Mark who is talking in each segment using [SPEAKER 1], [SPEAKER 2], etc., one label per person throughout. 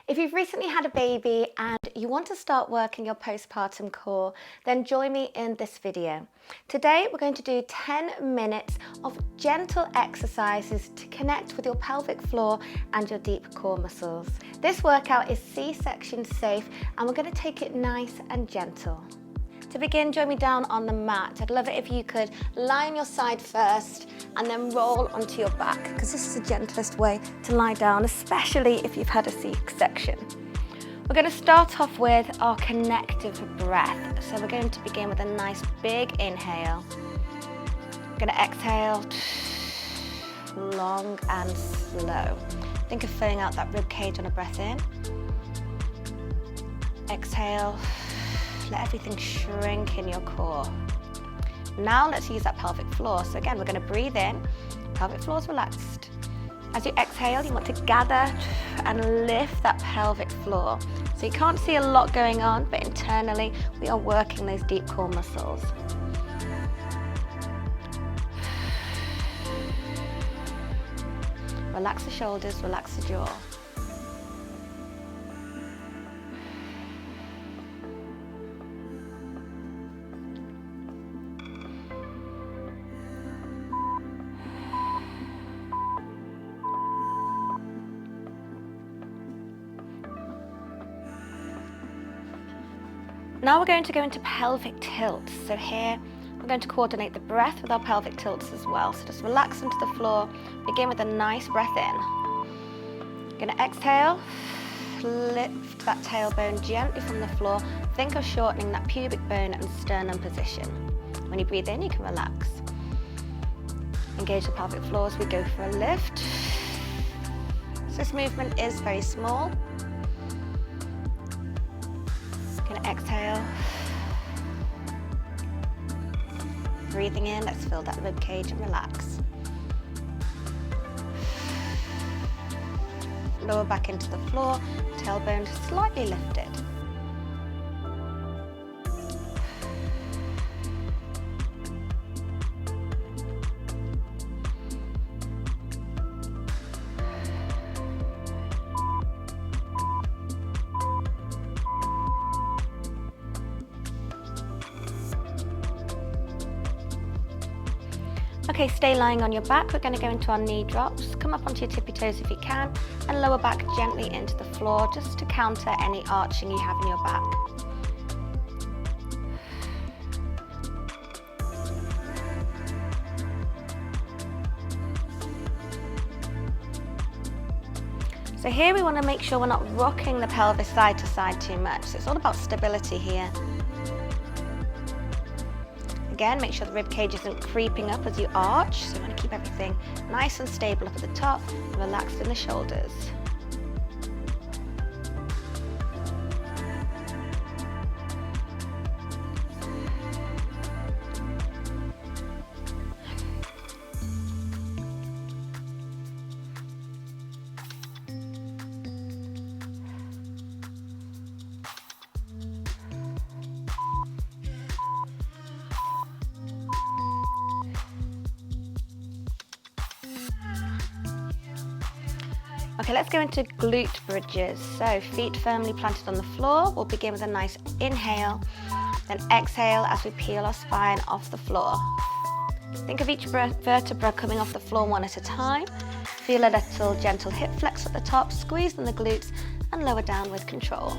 [SPEAKER 1] If you've recently had a baby and you want to start working your postpartum core, then join me in this video. Today we're going to do 10 minutes of gentle exercises to connect with your pelvic floor and your deep core muscles. This workout is C-section safe and we're going to take it nice and gentle. To begin, join me down on the mat. I'd love it if you could lie on your side first and then roll onto your back, because this is the gentlest way to lie down, especially if you've had a C-section. We're going to start off with our connective breath. So we're going to begin with a nice big inhale. We're going to exhale, long and slow. Think of filling out that rib cage on a breath in. Exhale. Let everything shrink in your core. Now let's use that pelvic floor. So again, we're going to breathe in, pelvic floor is relaxed. As you exhale, you want to gather and lift that pelvic floor. So you can't see a lot going on, but internally we are working those deep core muscles. Relax the shoulders, relax the jaw. Now we're going to go into pelvic tilts. So here we're going to coordinate the breath with our pelvic tilts as well. So just relax into the floor, begin with a nice breath in. You're going to exhale, lift that tailbone gently from the floor. Think of shortening that pubic bone and sternum position. When you breathe in, you can relax. Engage the pelvic floor as we go for a lift. So this movement is very small. Exhale. Breathing in, let's fill that rib cage and relax. Lower back into the floor, tailbone slightly lifted. Okay, stay lying on your back. We're going to go into our knee drops. Come up onto your tippy toes if you can, and lower back gently into the floor just to counter any arching you have in your back. So here we want to make sure we're not rocking the pelvis side to side too much. So it's all about stability here. Again, make sure the rib cage isn't creeping up as you arch, so you want to keep everything nice and stable up at the top and relaxed in the shoulders. Okay, let's go into glute bridges. So feet firmly planted on the floor. We'll begin with a nice inhale, then exhale as we peel our spine off the floor. Think of each vertebra coming off the floor one at a time. Feel a little gentle hip flex at the top, squeeze in the glutes and lower down with control.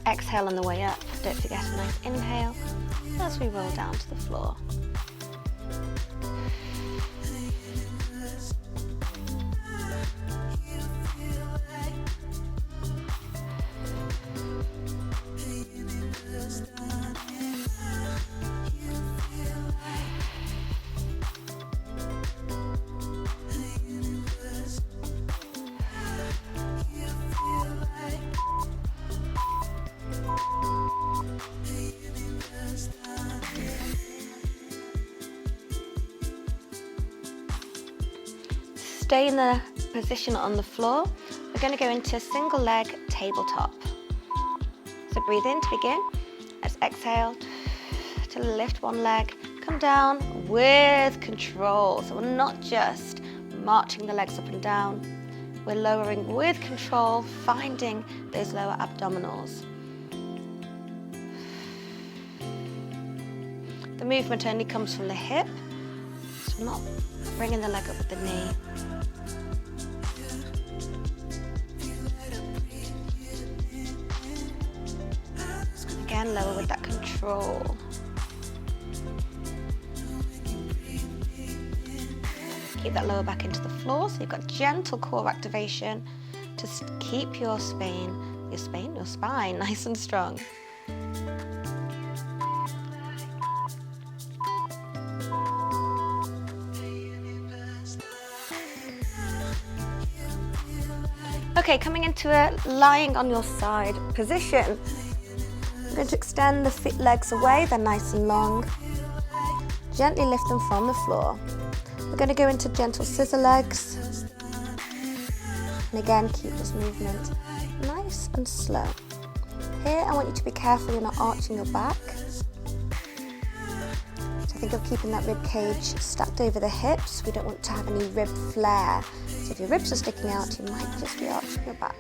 [SPEAKER 1] Exhale on the way up. Don't forget a nice inhale as we roll down to the floor. Stay in the position on the floor. We're going to go into single leg tabletop. So breathe in to begin. Let's exhale to to lift one leg, come down with control. So we're not just marching the legs up and down, we're lowering with control, finding those lower abdominals. The movement only comes from the hip, so not bringing the leg up with the knee. Again, lower with that control. Keep that lower back into the floor, so you've got gentle core activation to keep your spine nice and strong. Okay, coming into a lying on your side position. I'm going to extend the legs away, they're nice and long. Gently lift them from the floor. We're going to go into gentle scissor legs. And again, keep this movement nice and slow. Here, I want you to be careful you're not arching your back. So think of keeping that rib cage stacked over the hips. We don't want to have any rib flare. So if your ribs are sticking out, you might just be arching your back.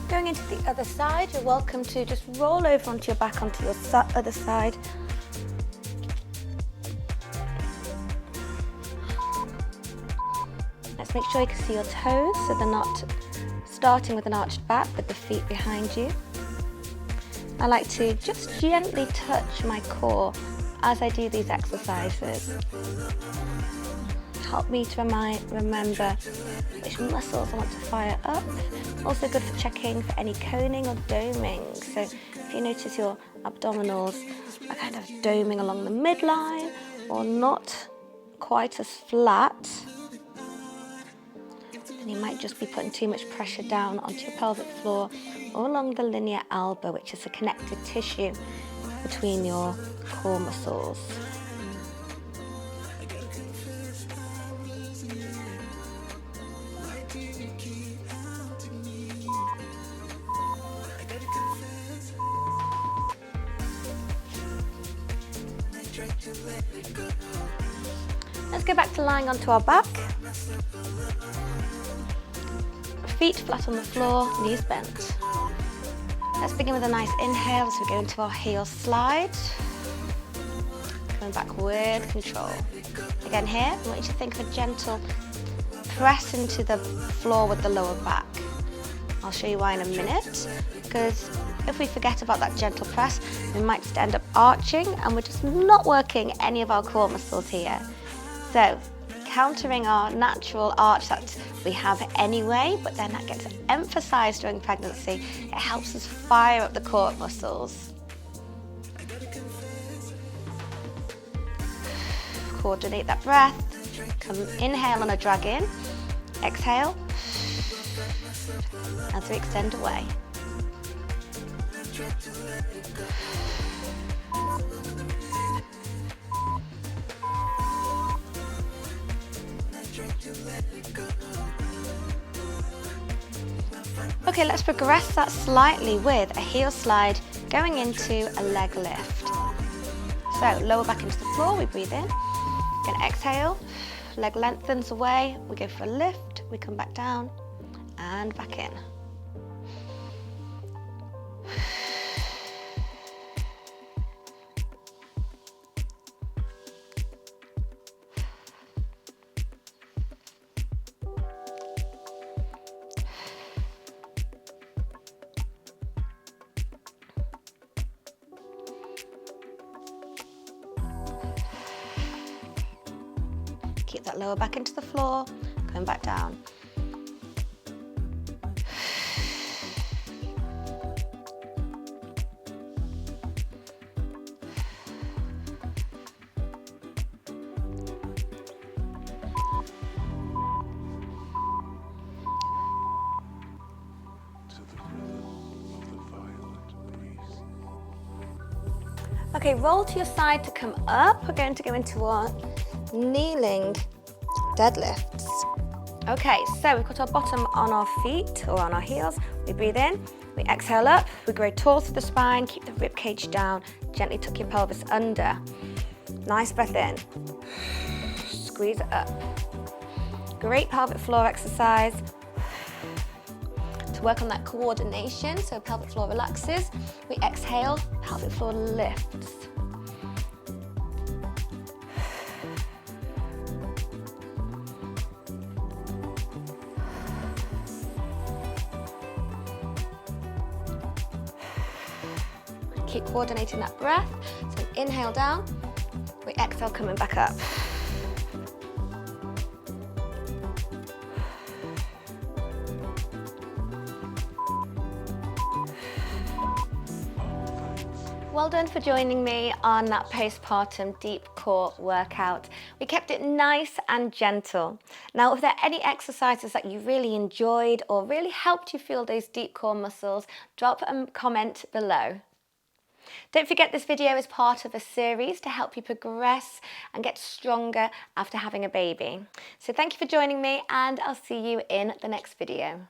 [SPEAKER 1] Going into the other side, you're welcome to just roll over onto your back onto your other side. Let's make sure you can see your toes so they're not starting with an arched back with the feet behind you. I like to just gently touch my core as I do these exercises. Help me to remember which muscles I want to fire up. Also good for checking for any coning or doming. So if you notice your abdominals are kind of doming along the midline or not quite as flat, then you might just be putting too much pressure down onto your pelvic floor or along the linear elbow, which is a connective tissue between your core muscles. Let's go back to lying onto our back. Feet flat on the floor, knees bent. Let's begin with a nice inhale as we go into our heel slide. Coming back with control. Again here, I want you to think of a gentle press into the floor with the lower back. I'll show you why in a minute, because if we forget about that gentle press, we might just end up arching and we're just not working any of our core muscles here. So, countering our natural arch that we have anyway, but then that gets emphasized during pregnancy. It helps us fire up the core muscles. Coordinate that breath. Come inhale on a drag in. Exhale. As we extend away. Okay, let's progress that slightly with a heel slide going into a leg lift. So lower back into the floor, we breathe in. Again, exhale, leg lengthens away, we go for a lift, we come back down and back in. Keep that lower back into the floor, going back down. Okay, roll to your side to come up. We're going to go into our kneeling deadlifts. Okay, so we've got our bottom on our feet or on our heels. We breathe in, we exhale up, we grow tall through the spine, keep the rib cage down, gently tuck your pelvis under. Nice breath in, squeeze it up. Great pelvic floor exercise to work on that coordination, so pelvic floor relaxes. We exhale, pelvic floor lifts. Keep coordinating that breath. So inhale down, we exhale coming back up. Well done for joining me on that postpartum deep core workout. We kept it nice and gentle. Now, if there are any exercises that you really enjoyed or really helped you feel those deep core muscles, drop a comment below. Don't forget this video is part of a series to help you progress and get stronger after having a baby. So thank you for joining me, and I'll see you in the next video.